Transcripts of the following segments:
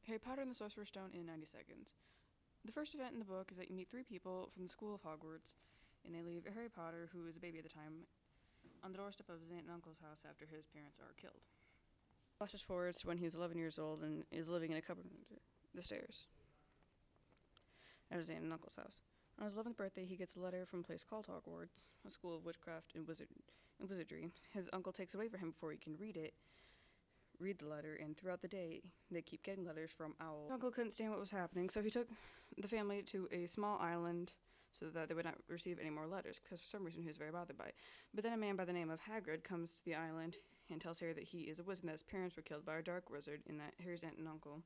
Harry Potter and the Sorcerer's Stone in 90 seconds. The first event in the book is that you meet three people from the school of Hogwarts, and they leave Harry Potter, who is a baby at the time, on the doorstep of his aunt and uncle's house after his parents are killed. Flashes forward to when he is 11 years old and is living in a cupboard under the stairs at his aunt and uncle's house. On his 11th birthday, he gets a letter from a place called Hogwarts, a school of witchcraft and wizardry. His uncle takes it away from him before he can read the letter, and throughout the day, they keep getting letters from Owl. His uncle couldn't stand what was happening, so he took the family to a small island so that they would not receive any more letters, because for some reason he was very bothered by it. But then a man by the name of Hagrid comes to the island and tells Harry that he is a wizard and that his parents were killed by a dark wizard, and that Harry's aunt and uncle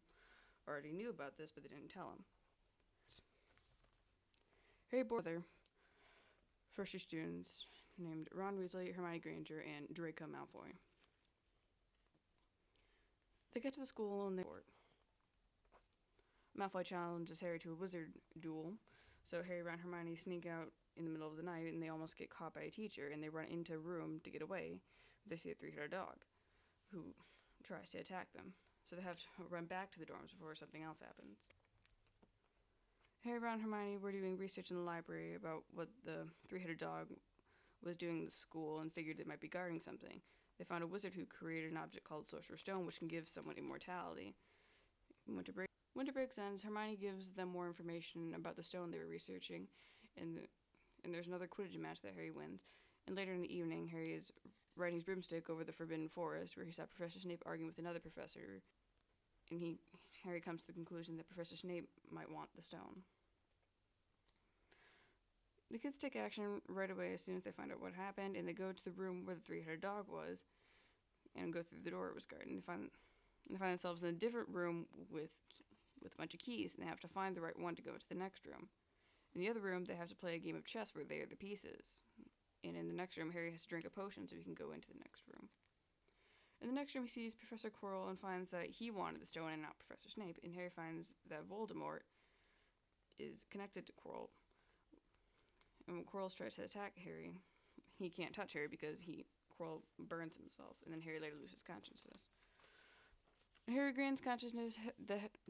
already knew about this, but they didn't tell him. Harry bore their first year students named Ron Weasley, Hermione Granger, and Draco Malfoy. They get to the school and Malfoy challenges Harry to a wizard duel, so Harry, Ron, and Hermione sneak out in the middle of the night, and they almost get caught by a teacher, and they run into a room to get away. They see a three-headed dog who tries to attack them, so they have to run back to the dorms before something else happens. Harry, Ron, and Hermione were doing research in the library about what the three-headed dog was doing in the school and figured it might be guarding something. They found a wizard who created an object called Sorcerer's Stone, which can give someone immortality. Winter breaks ends. Hermione gives them more information about the stone they were researching, and there's another Quidditch match that Harry wins. And later in the evening, Harry is riding his broomstick over the Forbidden Forest, where he saw Professor Snape arguing with another professor, and Harry comes to the conclusion that Professor Snape might want the stone. The kids take action right away as soon as they find out what happened, and they go to the room where the three-headed dog was, and go through the door it was guarding. They find themselves in a different room with a bunch of keys, and they have to find the right one to go to the next room. In the other room, they have to play a game of chess where they are the pieces. And in the next room, Harry has to drink a potion so he can go into the next room. In the next room, he sees Professor Quirrell and finds that he wanted the stone and not Professor Snape. And Harry finds that Voldemort is connected to Quirrell. And when Quirrell tries to attack Harry, he can't touch Harry because Quirrell burns himself. And then Harry later loses consciousness. Harry gains consciousness.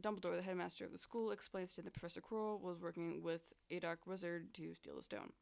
Dumbledore, the headmaster of the school, explains to him that Professor Quirrell was working with a dark wizard to steal the stone.